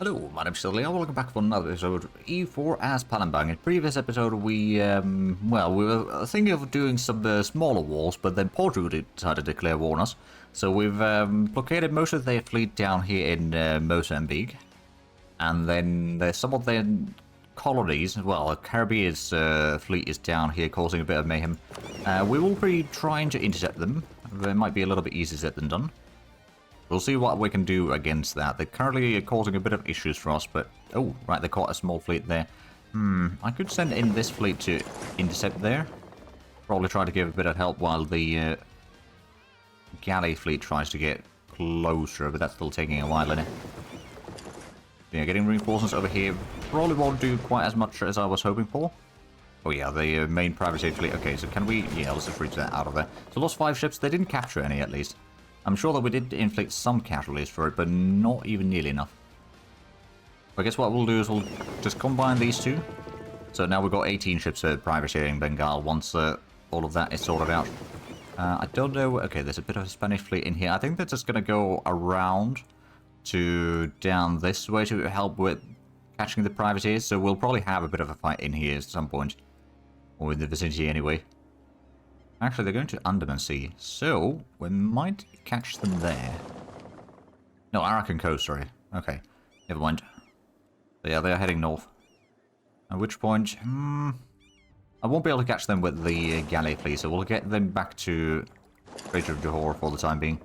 Hello, my name's Zhatelier. Welcome back for another episode of EU4 as Palembang. In previous episode, we were thinking of doing some smaller wars, but then Portugal decided to declare war on us. So we've blockaded most of their fleet down here in Mozambique. And then there's some of their colonies, well, Caribbean's fleet is down here causing a bit of mayhem. We will be trying to intercept them. It might be a little bit easier said than done. We'll see what we can do against that. They're currently causing a bit of issues for us, but... Oh, right, they caught a small fleet there. I could send in this fleet to intercept there. Probably try to give a bit of help while the galley fleet tries to get closer, but that's still taking a while, isn't it? Yeah, getting reinforcements over here probably won't do quite as much as I was hoping for. Oh yeah, the main privateer fleet. Okay, so can we... Yeah, let's just reach that out of there. So lost 5 ships. They didn't capture any, at least. I'm sure that we did inflict some casualties for it, but not even nearly enough. I guess what we'll do is we'll just combine these two. So now we've got 18 ships privateering Bengal once all of that is sorted out. I don't know... Okay, there's a bit of a Spanish fleet in here. I think they're just going to go around to down this way to help with catching the privateers. So we'll probably have a bit of a fight in here at some point. Or in the vicinity anyway. Actually, they're going to Andaman Sea, so we might catch them there. No, Arakan Coast, sorry. Okay, never mind. So yeah, they're heading north. At which point, I won't be able to catch them with the galley fleet, so we'll get them back to Strait of Johor for the time being.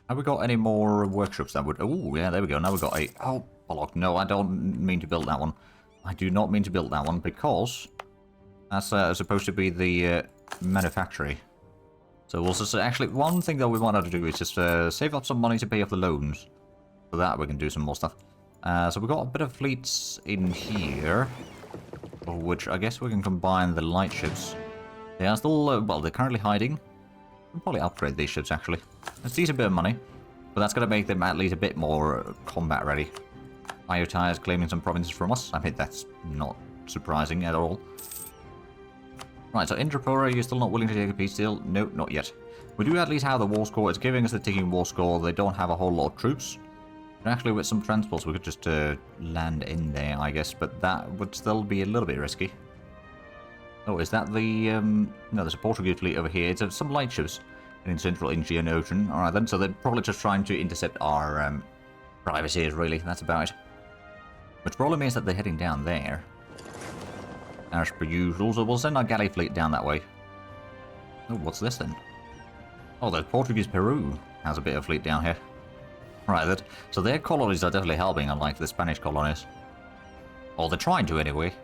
Have we got any more workshops that would... Oh, yeah, there we go. Now we've got a... Oh, bollock. No, I don't mean to build that one. I do not mean to build that one, because that's supposed to be the... manufactory. So we'll just actually one thing that we wanted to do is just save up some money to pay off the loans. For that we can do some more stuff. So we've got a bit of fleets in here, which I guess we can combine the light ships. They are still well, they're currently hiding. We'll probably upgrade these ships actually. It's a decent bit of money, but that's going to make them at least a bit more combat ready. Iota is claiming some provinces from us. I mean, that's not surprising at all. Right, so Indrapura, you're still not willing to take a peace deal? No, not yet. We do at least have the war score. It's giving us the ticking war score. They don't have a whole lot of troops. And actually, with some transports, we could just land in there, I guess. But that would still be a little bit risky. Oh, is that the... No, there's a Portuguese fleet over here. It's some light ships in Central Indian Ocean. Alright then, so they're probably just trying to intercept our privateers, really. That's about it. Which probably means that they're heading down there. As per usual, so we'll send our galley fleet down that way. Oh, what's this then? Oh, the Portuguese Peru has a bit of fleet down here. Right, so their colonies are definitely helping, unlike the Spanish colonies. Or they're trying to anyway.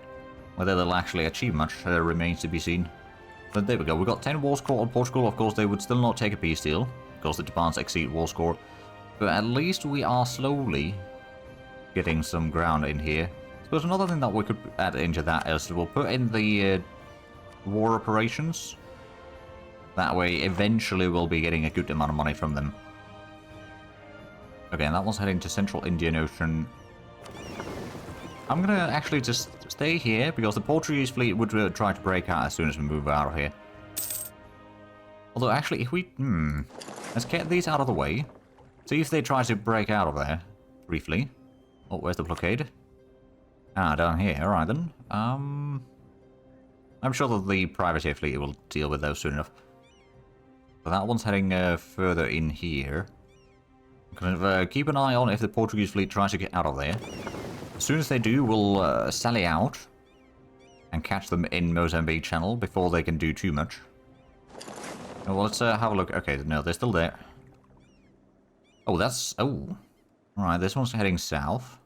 Whether they'll actually achieve much remains to be seen. But there we go, we've got 10 war score on Portugal. Of course, they would still not take a peace deal, because the demands exceed war score. But at least we are slowly getting some ground in here. There's another thing that we could add into that is we'll put in the war operations. That way, eventually, we'll be getting a good amount of money from them. Okay, and that one's heading to Central Indian Ocean. I'm going to actually just stay here, because the Portuguese fleet would try to break out as soon as we move out of here. Although, actually, if we... Let's get these out of the way. See if they try to break out of there, briefly. Oh, where's the blockade? Ah, down here. Alright then. I'm sure that the privateer fleet will deal with those soon enough. So that one's heading further in here. Kind of keep an eye on if the Portuguese fleet tries to get out of there. As soon as they do, we'll sally out and catch them in Mozambique Channel before they can do too much. Oh, well, let's have a look. Okay, no, they're still there. Oh, that's... Oh. Alright, this one's heading south.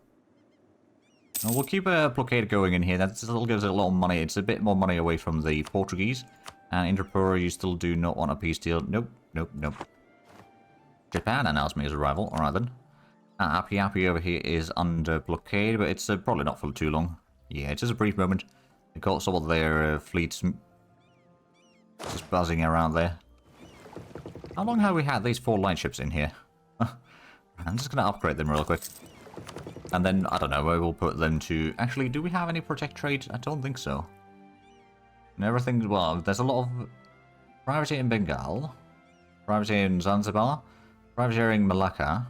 Well, we'll keep a blockade going in here. That still gives it a lot of money. It's a bit more money away from the Portuguese. And Indrapura, you still do not want a peace deal. Nope, nope, nope. Japan announced me his arrival. Alright then. Api Api over here is under blockade, but it's probably not for too long. Yeah, it's just a brief moment. They got some of their fleets just buzzing around there. How long have we had these 4 light ships in here? I'm just going to upgrade them real quick. And then, I don't know, we will put them to... Actually, do we have any protect trade? I don't think so. And everything... Well, there's a lot of... Privateer in Bengal. Privateer in Zanzibar. Privateering Malacca.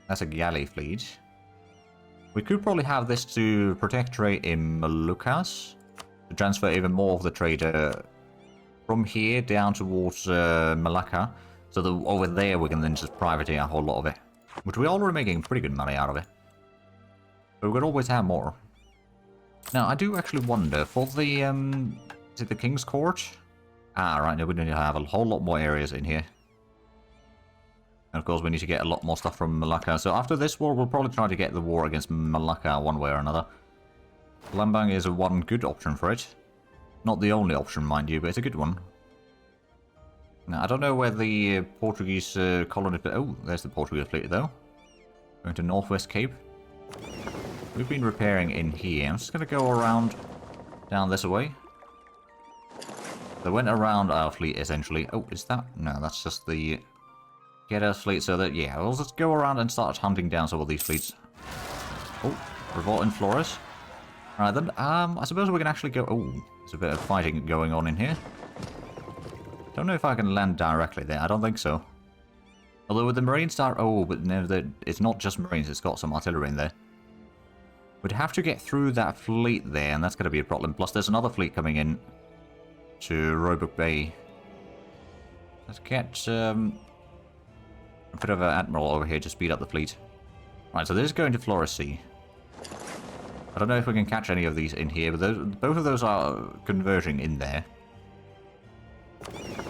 That's a galley fleet. We could probably have this to protect trade in Moluccas. To transfer even more of the trade from here down towards Malacca. So that over there we can then just privateer a whole lot of it. Which we're already making pretty good money out of it. But we could always have more. Now, I do actually wonder, for the, is it the King's Court? Ah, right, no, we need to have a whole lot more areas in here. And of course, we need to get a lot more stuff from Malacca. So after this war, we'll probably try to get the war against Malacca one way or another. Palembang is one good option for it. Not the only option, mind you, but it's a good one. Now, I don't know where the Portuguese colony... Oh, there's the Portuguese fleet, though. Going to Northwest Cape. We've been repairing in here. I'm just going to go around down this way. They went around our fleet, essentially. Oh, is that... No, that's just the... Get our fleet, so that... Yeah, we'll just go around and start hunting down some of these fleets. Oh, revolt in Flores. Alright then, I suppose we can actually go... Oh, there's a bit of fighting going on in here. Don't know if I can land directly there. I don't think so. Although with the Marine Star... Oh, but no, it's not just Marines. It's got some artillery in there. We'd have to get through that fleet there, and that's going to be a problem. Plus, there's another fleet coming in to Roebuck Bay. Let's get a bit of an admiral over here to speed up the fleet. Right, so this is going to Flores Sea. I don't know if we can catch any of these in here, but both of those are converging in there.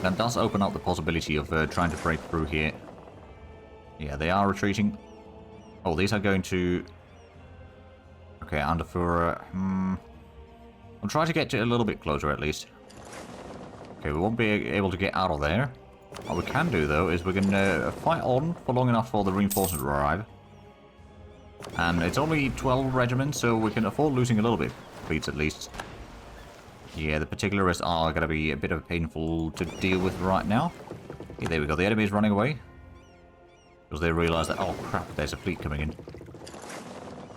That does open up the possibility of trying to break through here. Yeah, they are retreating. Oh, these are going to... Okay, Andafura. I'll try to get to a little bit closer at least. Okay, we won't be able to get out of there. What we can do, though, is we can fight on for long enough for the reinforcements to arrive. And it's only 12 regiments, so we can afford losing a little bit of fleets at least. Yeah, the particularists are going to be a bit of painful to deal with right now. Yeah, there we go. The enemy is running away. Because they realise that, oh crap, there's a fleet coming in.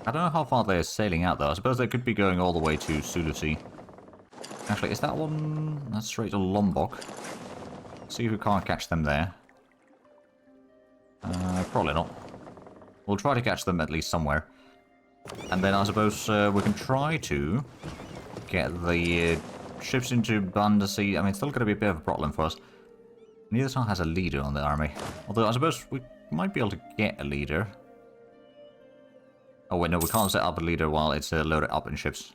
I don't know how far they're sailing out, though. I suppose they could be going all the way to Sulu Sea. Actually, is that one... That's straight to Lombok. See if we can't catch them there. Probably not. We'll try to catch them at least somewhere. And then I suppose we can try to get the ships into Banda Sea. I mean, it's still going to be a bit of a problem for us. Neither side has a leader on the army. Although I suppose we might be able to get a leader. Oh wait, no, we can't set up a leader while it's loaded up in ships.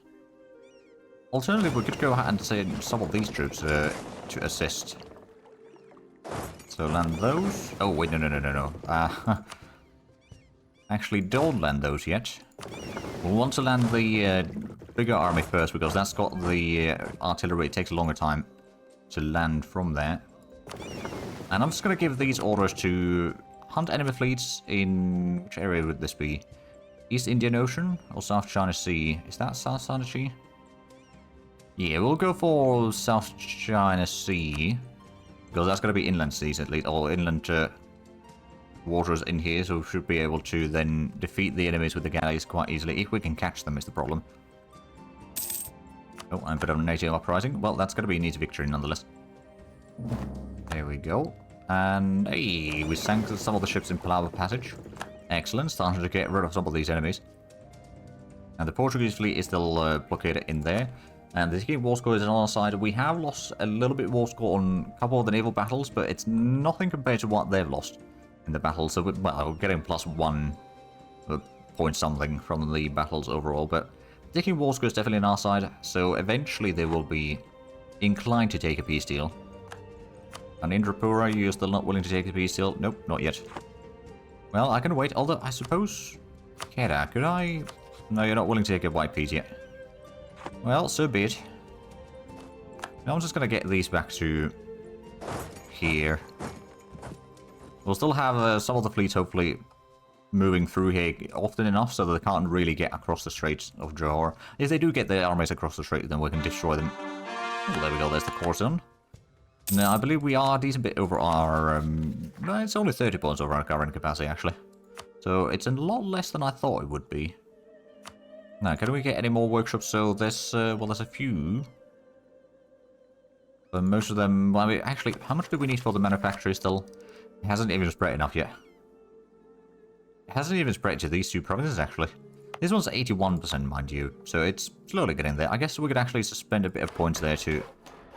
Alternatively, we could go ahead and send some of these troops to assist. So land those. Oh wait, no. Actually, don't land those yet. We'll want to land the bigger army first, because that's got the artillery. It takes a longer time to land from there. And I'm just going to give these orders to hunt enemy fleets in... Which area would this be? East Indian Ocean or South China Sea? Is that South China Sea? Yeah, we'll go for South China Sea. Because that's going to be inland seas at least, or inland waters in here, so we should be able to then defeat the enemies with the galleys quite easily. If we can catch them is the problem. Oh, and a bit of a native uprising. Well, that's going to be an easy victory nonetheless. There we go. And, hey, we sank some of the ships in Palawan Passage. Excellent, starting to get rid of some of these enemies. And the Portuguese fleet is still blockaded in there. And the King War Score is on our side. We have lost a little bit war score on a couple of the naval battles, but it's nothing compared to what they've lost in the battle. So, we're getting +1 point something from the battles overall. But the King War Score is definitely on our side, so eventually they will be inclined to take a peace deal. And Indrapura, you're still not willing to take a peace deal? Nope, not yet. Well, I can wait, although I suppose... Kera, could I... No, you're not willing to take a white peace yet. Well, so be it. Now I'm just going to get these back to here. We'll still have some of the fleets hopefully moving through here often enough so that they can't really get across the Straits of Johor. If they do get their armies across the Strait, then we can destroy them. Oh, there we go, there's the core zone. Now, I believe we are a decent bit over our... it's only 30 points over our current capacity, actually. So, it's a lot less than I thought it would be. Now, can we get any more workshops? So, there's... well, there's a few. But most of them... Well, I mean, actually, how much do we need for the manufactory still? It hasn't even spread enough yet. It hasn't even spread to these two provinces, actually. This one's 81%, mind you, so it's slowly getting there. I guess we could actually suspend a bit of points there to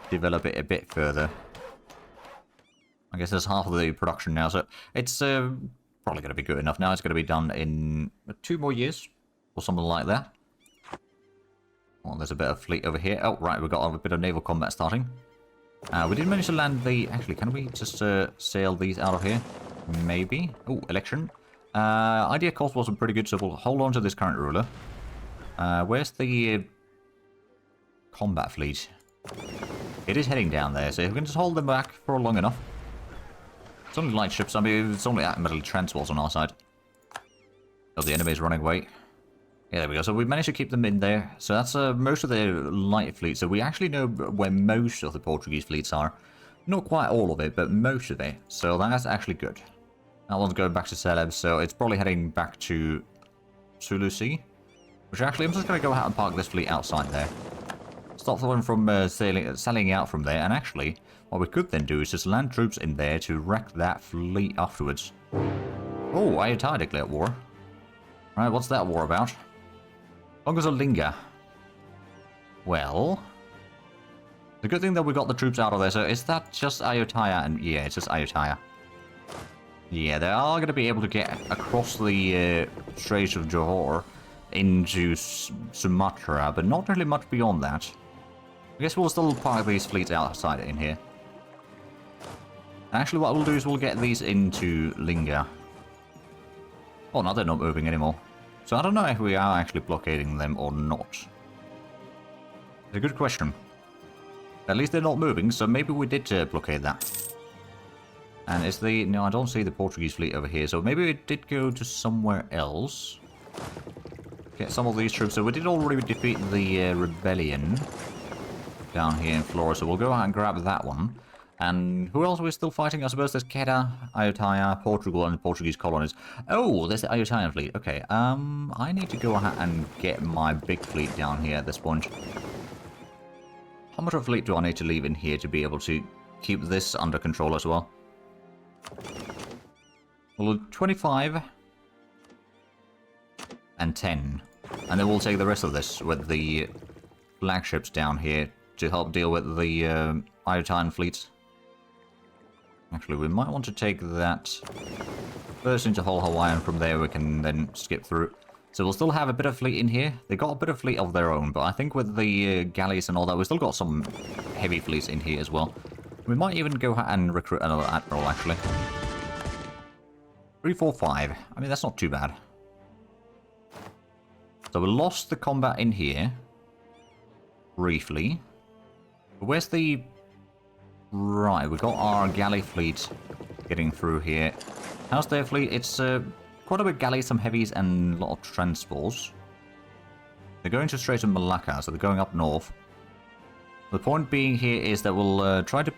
develop it a bit further. I guess there's half of the production now, so it's probably going to be good enough now. It's going to be done in 2 more years, or something like that. Oh, there's a bit of fleet over here. Oh, right, we've got a bit of naval combat starting. We did manage to land the... Actually, can we just sail these out of here? Maybe. Oh, election. Idea cost wasn't pretty good, so we'll hold on to this current ruler. Where's the combat fleet? It is heading down there, so if we can just hold them back for long enough. It's only light ships, I mean, it's only metal transports on our side. Oh, the enemy's running away. Yeah, there we go. So we managed to keep them in there. So that's most of the light fleet. So we actually know where most of the Portuguese fleets are. Not quite all of it, but most of it. So that's actually good. That one's going back to Celeb, so it's probably heading back to Sulusi. Which actually, I'm just going to go out and park this fleet outside there. Stop them from sailing out from there. And actually, what we could then do is just land troops in there to wreck that fleet afterwards. Oh, Ayutthaya declared war. Right, what's that war about? Linga. Well, the good thing that we got the troops out of there. So is that just Ayutthaya? And yeah, it's just Ayutthaya. Yeah, they are going to be able to get across the Strait of Johor into Sumatra, but not really much beyond that. I guess we'll still park these fleets outside in here. Actually, what we'll do is we'll get these into Linga. Oh, no, they're not moving anymore. So I don't know if we are actually blockading them or not. It's a good question. At least they're not moving, so maybe we did blockade that. And is the... No, I don't see the Portuguese fleet over here, so maybe it did go to somewhere else. Get some of these troops. So we did already defeat the rebellion down here in Flora, so we'll go out and grab that one. And who else are we still fighting? I suppose there's Kedah, Ayutthaya, Portugal, and the Portuguese colonies. Oh, there's the Ayutthayan fleet. Okay, I need to go ahead and get my big fleet down here at this point. How much of a fleet do I need to leave in here to be able to keep this under control as well? Well, 25 and 10. And then we'll take the rest of this with the flagships down here to help deal with the Ayutthayan fleets. Actually, we might want to take that first into Whole Hawaii, and from there we can then skip through. So we'll still have a bit of fleet in here. They got a bit of fleet of their own, but I think with the galleys and all that, we've still got some heavy fleets in here as well. We might even go and recruit another admiral, actually. 3, 4, 5. I mean, that's not too bad. So we lost the combat in here. Briefly. But where's the... Right, we got our galley fleet getting through here. How's their fleet? It's quite a bit of galleys, some heavies, and a lot of transports. They're going to Strait of Malacca, so they're going up north. The point being here is that we'll try to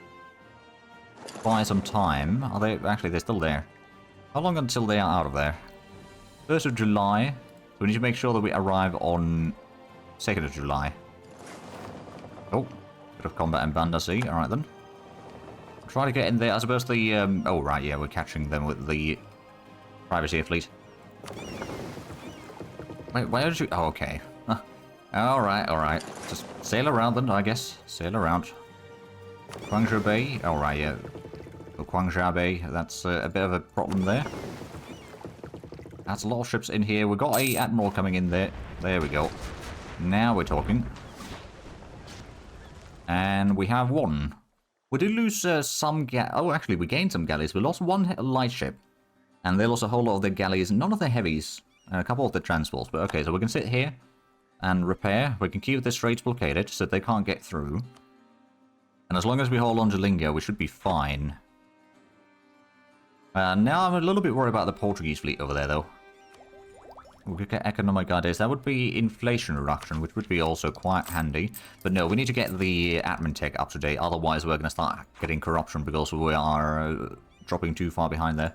buy some time. Are they... Actually, they're still there. How long until they are out of there? 1st of July. So we need to make sure that we arrive on 2nd of July. Oh, bit of combat in Banda Sea. Alright then. Try to get in there. I suppose the... oh, right, yeah, we're catching them with the privateer fleet. Wait, where did you... Oh, okay. Alright, alright. Just sail around then, I guess. Sail around. Guangzhou Bay. Alright, yeah. Guangzhou Bay. That's a bit of a problem there. That's a lot of ships in here. We've got a admiral coming in there. There we go. Now we're talking. And we have one. We did lose some oh, actually, we gained some galleys. We lost one light ship. And they lost a whole lot of their galleys. None of the heavies. And a couple of the transports. But okay, so we can sit here and repair. We can keep the straits blockaded so they can't get through. And as long as we hold on to Linga, we should be fine. Now I'm a little bit worried about the Portuguese fleet over there, though. We could get economic ideas. That would be inflation reduction, which would be also quite handy. But no, we need to get the admin tech up to date. Otherwise, we're going to start getting corruption because we are dropping too far behind there.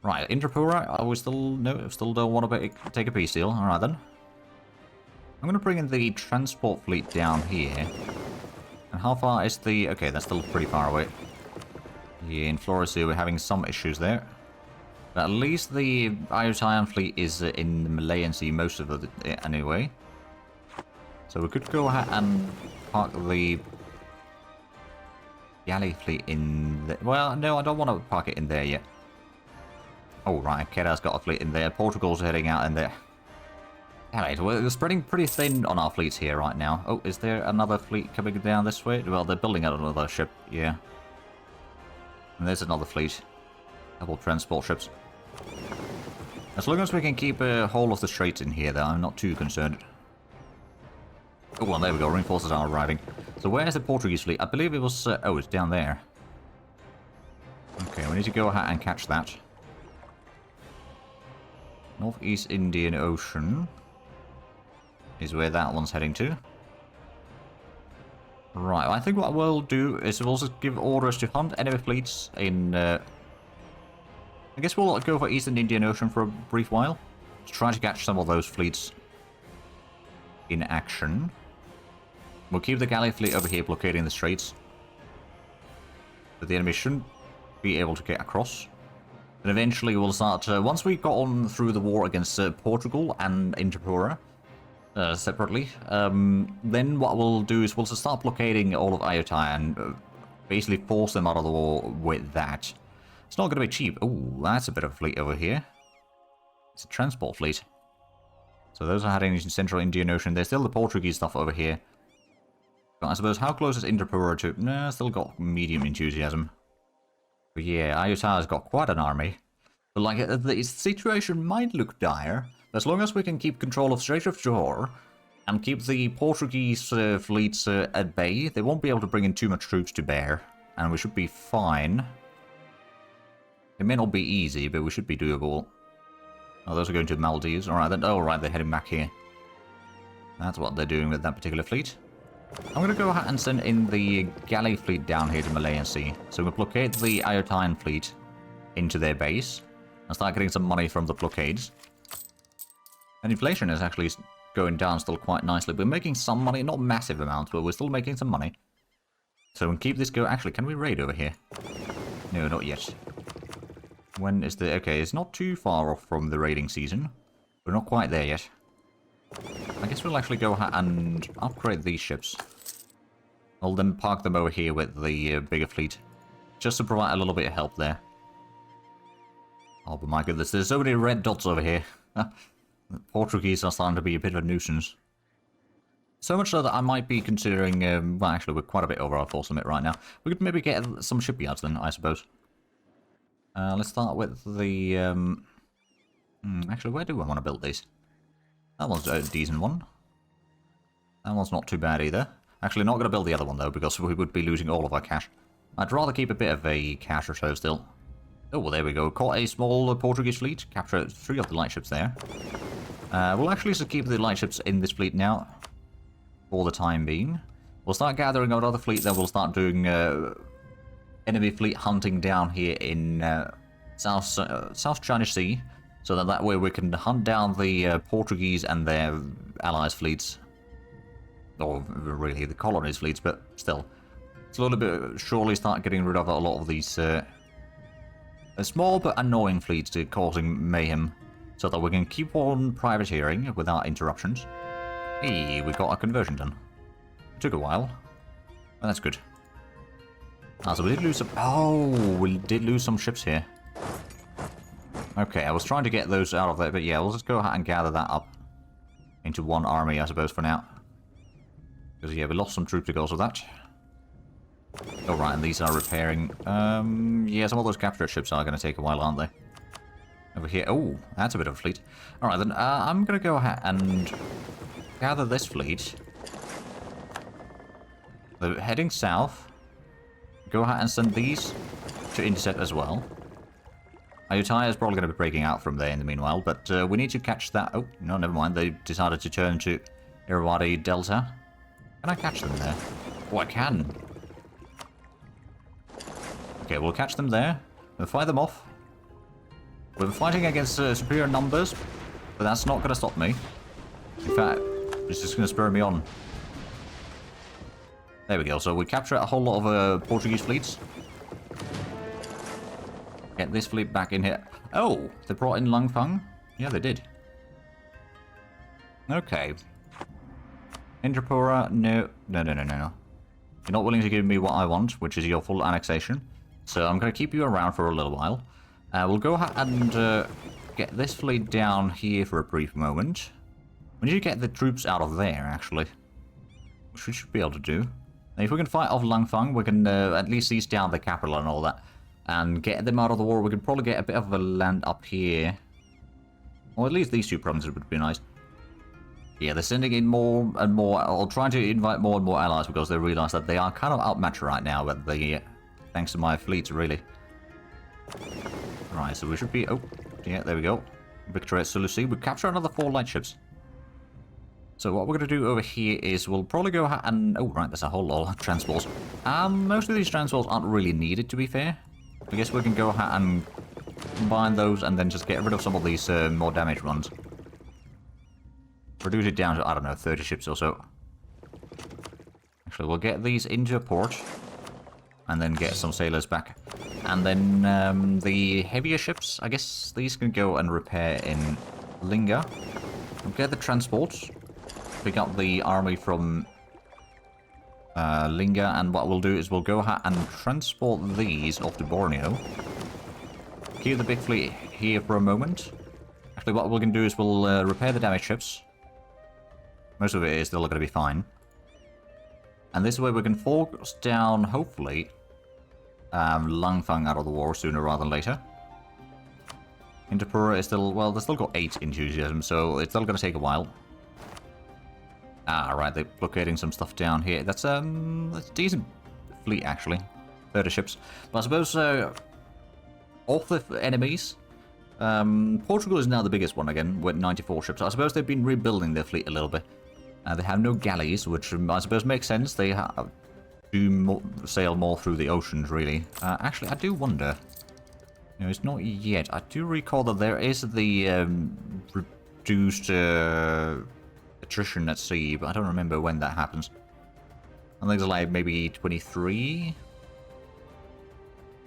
Right, Indrapura. Are we still... No, still don't want to take a peace deal. Alright then. I'm going to bring in the transport fleet down here. And how far is the... Okay, that's still pretty far away. Yeah, in Flores here, we're having some issues there. But at least the Ayutthaya fleet is in the Malayan Sea most of it anyway. So we could go ahead and park the galley fleet in the... Well, no, I don't want to park it in there yet. Oh, right, Keda's got a fleet in there. Portugal's heading out in there. Alright, we're spreading pretty thin on our fleets here right now. Oh, is there another fleet coming down this way? Well, they're building out another ship, yeah. And there's another fleet. Couple transport ships. As long as we can keep a hold of the straits in here, though, I'm not too concerned. Oh, well, there we go. Reinforcements are arriving. So where's the Portuguese fleet? I believe it was... oh, it's down there. Okay, we need to go ahead and catch that. Northeast Indian Ocean is where that one's heading to. Right, I think what we'll do is we'll just give orders to hunt enemy fleets in... I guess we'll go for Eastern Indian Ocean for a brief while. To try to catch some of those fleets in action. We'll keep the galley fleet over here blockading the straits. But the enemy shouldn't be able to get across. And eventually we'll start... once we've gotten through the war against Portugal and Interpura, separately, then what we'll do is we'll just start blockading all of Ayutthaya and basically force them out of the war with that. It's not going to be cheap. Oh, that's a bit of a fleet over here. It's a transport fleet. So those are heading into Central Indian Ocean. There's still the Portuguese stuff over here. But I suppose, how close is Interpura to... Nah, still got medium enthusiasm. But yeah, Ayutthaya's got quite an army. But like, the situation might look dire. As long as we can keep control of Strait of Johor and keep the Portuguese fleets at bay, they won't be able to bring in too much troops to bear. And we should be fine. It may not be easy, but we should be doable. Oh, those are going to Maldives. Alright, then. Oh, right, they're heading back here. That's what they're doing with that particular fleet. I'm going to go ahead and send in the galley fleet down here to Malayan Sea. So we'll blockade the Ayutthayan fleet into their base and start getting some money from the blockades. And inflation is actually going down still quite nicely. We're making some money, not massive amounts, but we're still making some money. So we'll keep this going. Actually, can we raid over here? No, not yet. When is the... Okay, it's not too far off from the raiding season. We're not quite there yet. I guess we'll actually go ahead and upgrade these ships. I'll then park them over here with the bigger fleet. Just to provide a little bit of help there. Oh, but my goodness, there's so many red dots over here. The Portuguese are starting to be a bit of a nuisance. So much so that I might be considering... well, actually, we're quite a bit over our force limit right now. We could maybe get some shipyards then, I suppose. Let's start with the... actually, where do I want to build these? That one's a decent one. That one's not too bad either. Actually, not going to build the other one, though, because we would be losing all of our cash. I'd rather keep a bit of a cash or so still. Oh, well, there we go. Caught a small Portuguese fleet. Captured 3 of the lightships there. We'll actually just keep the lightships in this fleet now. For the time being. We'll start gathering out other fleet, then we'll start doing enemy fleet hunting down here in South China Sea. So that way we can hunt down the Portuguese and their allies' fleets. Or really the colonies' fleets, but still. Slowly but surely start getting rid of a lot of these small but annoying fleets causing mayhem. So that we can keep on privateering without interruptions. Hey, we got our conversion done. It took a while. But that's good. So we did lose some... Oh, we did lose some ships here. Okay, I was trying to get those out of there, but yeah, we'll just go ahead and gather that up into one army, I suppose, for now. Because, yeah, we lost some troops because of that. Alright, and these are repairing. Yeah, some of those captured ships are going to take a while, aren't they? Over here. Oh, that's a bit of a fleet. Alright, then I'm going to go ahead and gather this fleet. They're heading south. Go ahead and send these to intercept as well. Ayutthaya is probably going to be breaking out from there in the meanwhile, but we need to catch that. Oh, no, never mind. They decided to turn to Irrawaddy Delta. Can I catch them there? Oh, I can. Okay, we'll catch them there. We'll fire them off. We're fighting against superior numbers, but that's not going to stop me. In fact, it's just going to spur me on. There we go. So we capture a whole lot of Portuguese fleets. Get this fleet back in here. Oh, they brought in Langfang? Yeah, they did. Okay. Indrapura, no. No. You're not willing to give me what I want, which is your full annexation. So I'm going to keep you around for a little while. We'll go ahead and get this fleet down here for a brief moment. We need to get the troops out of there, actually. Which we should be able to do. Now, if we can fight off Langfang, we can at least seize down the capital and all that. And get them out of the war. We can probably get a bit of a land up here. Or at least these two provinces would be nice. Yeah, they're sending in more and more, or trying to invite more and more allies because they realize that they are kind of outmatched right now, but they, thanks to my fleets, really. Right, so we should be, oh, yeah, there we go. Victory at Sulusi. We capture another 4 lightships. So what we're going to do over here is we'll probably go ahead and, oh, right, there's a whole lot of transports. Most of these transports aren't really needed, to be fair. I guess we can go ahead and combine those and then just get rid of some of these more damaged ones. Reduce it down to, I don't know, 30 ships or so. Actually, we'll get these into a port. And then get some sailors back. And then the heavier ships, I guess these can go and repair in Linga. We'll get the transports. Pick up the army from Linga. And what we'll do is we'll go ahead and transport these off to Borneo. Keep the big fleet here for a moment. Actually, what we can do is we'll repair the damaged ships. Most of it is still going to be fine. And this way we can force down, hopefully, Langfang out of the war sooner rather than later. Indrapura is still, well, they've still got 8 enthusiasm, so it's still going to take a while. Ah, right, they're blockading some stuff down here. That's a decent fleet, actually. 30 ships. But I suppose, off the enemies, Portugal is now the biggest one again, with 94 ships. I suppose they've been rebuilding their fleet a little bit. They have no galleys, which I suppose makes sense. They do sail more through the oceans, really. Actually, I do wonder. No, it's not yet. I do recall that there is the reduced attrition at sea, but I don't remember when that happens. I think it's like maybe 23?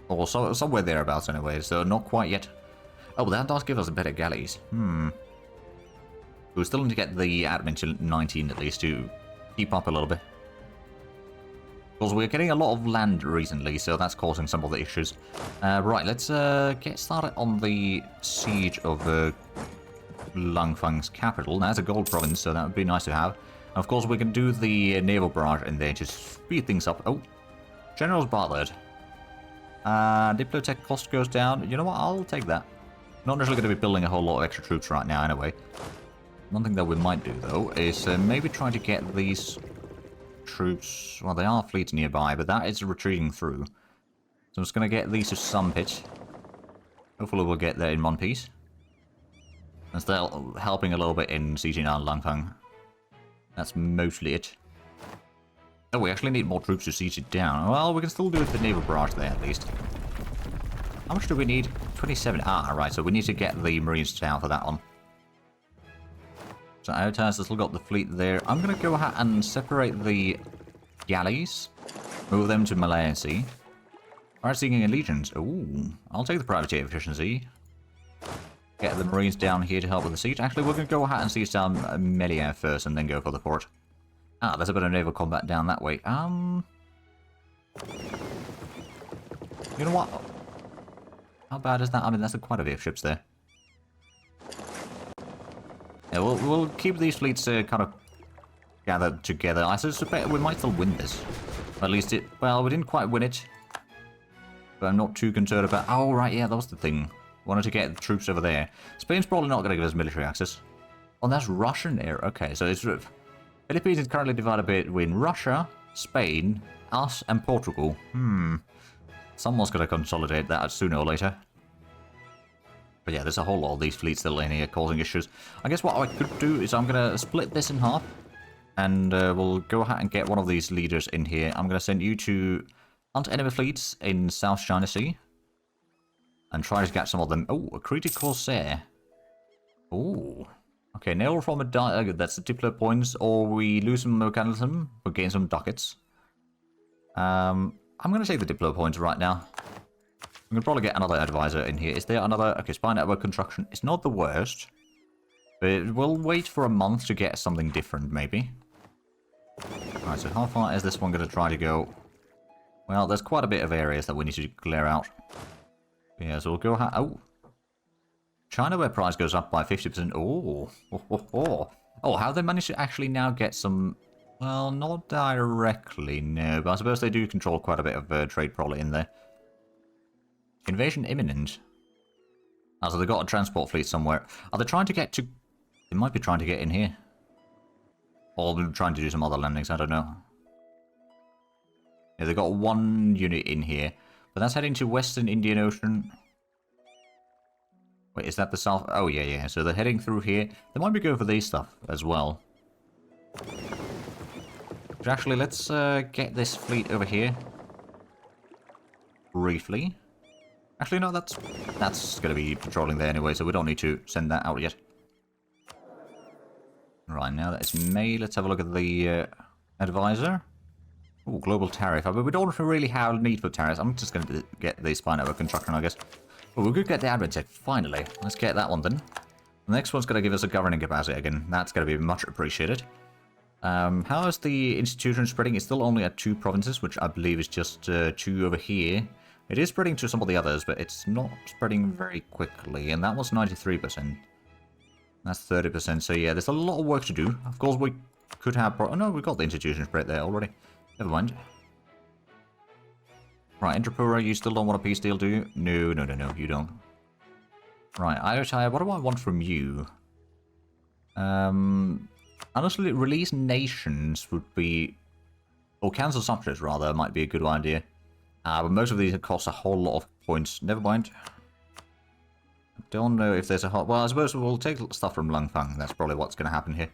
Or so, somewhere thereabouts anyway, so not quite yet. Oh, that does give us better galleys. We still need to get the admin to 19 at least to keep up a little bit. Because we're getting a lot of land recently, so that's causing some of the issues. Right, let's get started on the siege of Langfang's capital. Now, that's a gold province, so that would be nice to have. And of course, we can do the naval barrage in there to speed things up. Oh, General's bothered. Diplotech cost goes down. You know what? I'll take that. Not necessarily going to be building a whole lot of extra troops right now anyway. One thing that we might do, though, is maybe try to get these troops... Well, they are fleets nearby, but that is retreating through. So I'm just going to get these to some pitch. Hopefully we'll get there in one piece. And still helping a little bit in sieging on Langfang. That's mostly it. Oh, we actually need more troops to siege it down. Well, we can still do the naval barrage there, at least. How much do we need? 27. Ah, right, so we need to get the Marines down for that one. So Otas has still got the fleet there. I'm going to go ahead and separate the galleys. Move them to Malaya Sea. Alright, seeking allegiance. Ooh, I'll take the privateer efficiency. Get the Marines down here to help with the siege. Actually, we're going to go ahead and siege down Malaya first and then go for the port. Ah, there's a bit of naval combat down that way. You know what? How bad is that? I mean, that's quite a few ships there. Yeah, we'll keep these fleets kind of gathered together. I suspect we might still win this. At least it... Well, we didn't quite win it. But I'm not too concerned about... Oh, right, yeah, that was the thing. Wanted to get troops over there. Spain's probably not going to give us military access. Oh, that's Russian air. Okay, so it's... Philippines is currently divided between Russia, Spain, us, and Portugal. Someone's going to consolidate that sooner or later. But yeah, there's a whole lot of these fleets still in here causing issues. I guess what I could do is I'm going to split this in half. And we'll go ahead and get one of these leaders in here. I'm going to send you to hunt enemy fleets in South China Sea. And try to get some of them. Oh, a Crete Corsair. Oh. Okay, nail from a that's the Diplo points. Or we lose some mechanism, but gain some ducats. I'm going to take the Diplo points right now. We can probably get another advisor in here. Is there another... Okay, spy network construction. It's not the worst. But we'll wait for a month to get something different, maybe. Alright, so how far is this one going to try to go? Well, there's quite a bit of areas that we need to clear out. Yeah, so we'll go... Oh! China, where price goes up by 50%. Oh, how they managed to actually now get some... Well, not directly, no. But I suppose they do control quite a bit of trade probably in there. Invasion imminent. Oh, so they've got a transport fleet somewhere. Are they trying to get to... They might be trying to get in here. Or they're trying to do some other landings, I don't know. Yeah, they've got one unit in here. But that's heading to Western Indian Ocean. Wait, is that the south? Oh, yeah. So they're heading through here. They might be going for these stuff as well. But actually, let's get this fleet over here. Briefly. Actually, no, that's going to be patrolling there anyway, so we don't need to send that out yet. Right, now that it's May, let's have a look at the advisor. Oh, global tariff. But we don't really have need for tariffs. I'm just going to get the spy network construction, I guess. Well, we could get the admin tech, finally. Let's get that one then. The next one's going to give us a governing capacity again. That's going to be much appreciated. How is the institution spreading? It's still only at 2 provinces, which I believe is just 2 over here. It is spreading to some of the others, but it's not spreading very quickly. And that was 93%. That's 30%. So yeah, there's a lot of work to do. Of course, we could have... Oh no, we got the institution spread there already. Never mind. Right, Indrapura, you still don't want a peace deal, do you? No, you don't. Right, Ayutthaya, what do I want from you? Honestly, release nations would be... Or cancel subjects, rather, might be a good idea. But most of these cost a whole lot of points. Never mind. I don't know if there's a hot... Well, I suppose we'll take stuff from Langfang. That's probably what's going to happen here.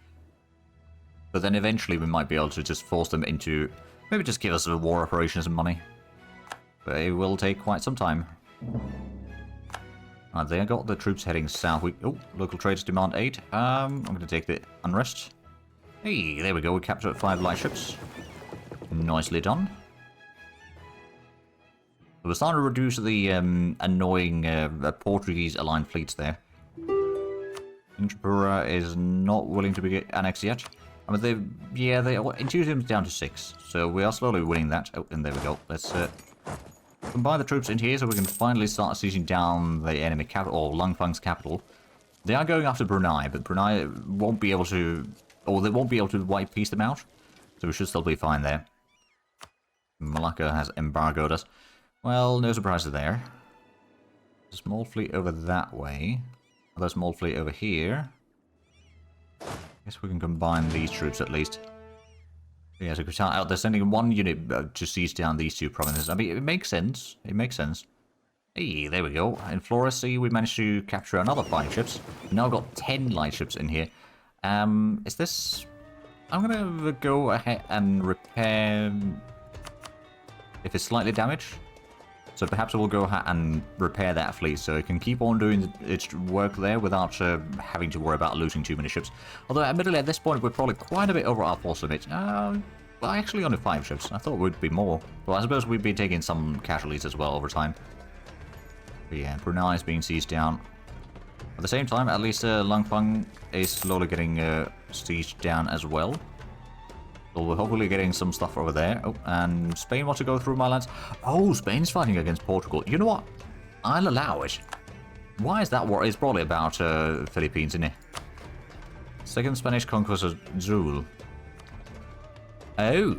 But then eventually we might be able to just force them into... Maybe just give us war operations and money. But it will take quite some time. Right, they got the troops heading south. Oh, local traders demand aid. I'm going to take the unrest. Hey, there we go. We captured 5 light ships. Nicely done. We're starting to reduce the annoying Portuguese aligned fleets there. Indrapura is not willing to be annexed yet. I mean, they enthusiasm's down to 6, so we are slowly winning that. Oh, and there we go. Let's combine the troops in here so we can finally start sieging down the enemy capital, or Langfang's capital. They are going after Brunei, but Brunei won't be able to, or they won't be able to white piece them out, so we should still be fine there. Malacca has embargoed us. Well, no surprises there. A small fleet over that way. Another small fleet over here. Guess we can combine these troops at least. Yeah, so they're sending 1 unit to siege down these 2 provinces. I mean, it makes sense. It makes sense. Hey, there we go. In Flores, see, we managed to capture another 5 ships. We've now got 10 light ships in here. Is this... I'm gonna go ahead and repair... If it's slightly damaged. So perhaps we'll go ahead and repair that fleet so it can keep on doing its work there without having to worry about losing too many ships. Although admittedly at this point we're probably quite a bit over our force limit. Well, actually only 5 ships. I thought we'd be more. Well, I suppose we'd be taking some casualties as well over time. But yeah, Brunei is being sieged down. At the same time, at least Langfang is slowly getting sieged down as well. So we're hopefully getting some stuff over there. Oh, and Spain wants to go through my lands. Oh, Spain's fighting against Portugal. You know what? I'll allow it. Why is that war? It's probably about Philippines, isn't it? Second Spanish conquest of Zul. Oh.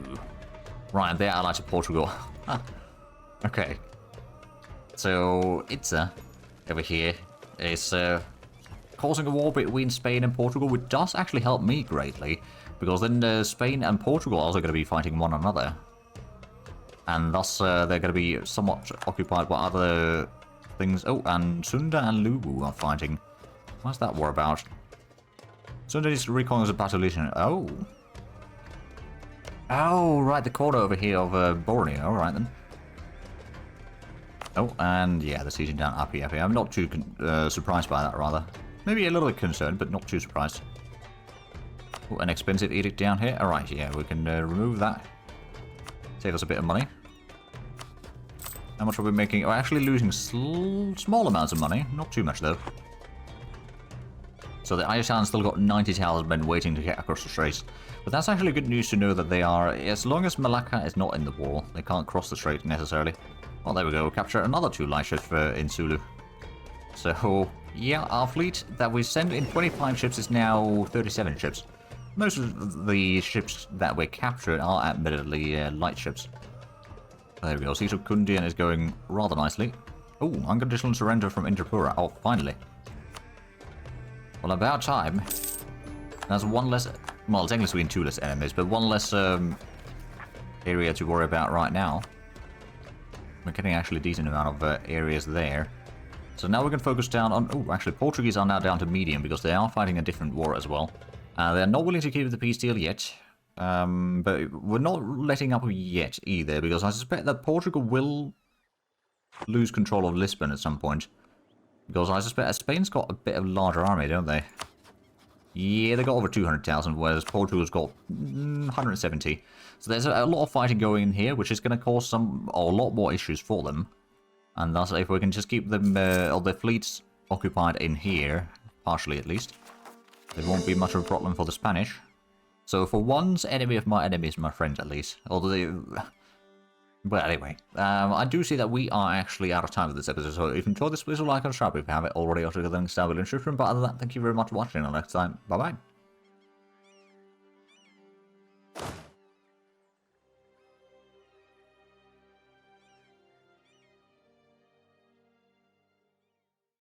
Right, they're allied to Portugal. Okay. So, Itza over here is causing a war between Spain and Portugal, which does actually help me greatly. Because then Spain and Portugal are also going to be fighting one another. And thus they're going to be somewhat occupied by other things. Oh, and Sunda and Lubu are fighting. What's that war about? Sunda needs to reconquer the Battalion. Oh. Oh, right, the corner over here of Borneo. Alright then. Oh, and yeah, they're sieging down Api. I'm not too surprised by that, rather. Maybe a little bit concerned, but not too surprised. Oh, an expensive edict down here. Alright, yeah, we can remove that. Save us a bit of money. How much are we making? We're actually losing small amounts of money. Not too much, though. So the Irish Islands still got 90,000 men waiting to get across the Straits. But that's actually good news to know that they are, as long as Malacca is not in the war, they can't cross the Strait necessarily. Well, there we go. Capture another 2 light ships in Sulu. So, yeah, our fleet that we sent in 25 ships is now 37 ships. Most of the ships that we captured are admittedly light ships. There we go. Siege of Kundian is going rather nicely. Oh, unconditional surrender from Indrapura. Oh, finally. Well, about time. That's one less... Well, technically 2 less enemies, but one less area to worry about right now. We're getting actually a decent amount of areas there. So now we can focus down on... Oh, actually, Portuguese are now down to medium because they are fighting a different war as well. They're not willing to keep the peace deal yet. But we're not letting up yet either, because I suspect that Portugal will lose control of Lisbon at some point. Because I suspect Spain's got a bit of a larger army, don't they? Yeah, they got over 200,000, whereas Portugal's got 170. So there's a lot of fighting going in here, which is going to cause a lot more issues for them. And thus, if we can just keep them, or their fleets occupied in here, partially at least, it won't be much of a problem for the Spanish. So for once, enemy of my enemy is my friend, at least. Although they... But anyway, I do see that we are actually out of time for this episode, so if you enjoyed this, please like and subscribe if you haven't already. I'll check the links down below in the description. But other than that, thank you very much for watching, and next time, bye-bye.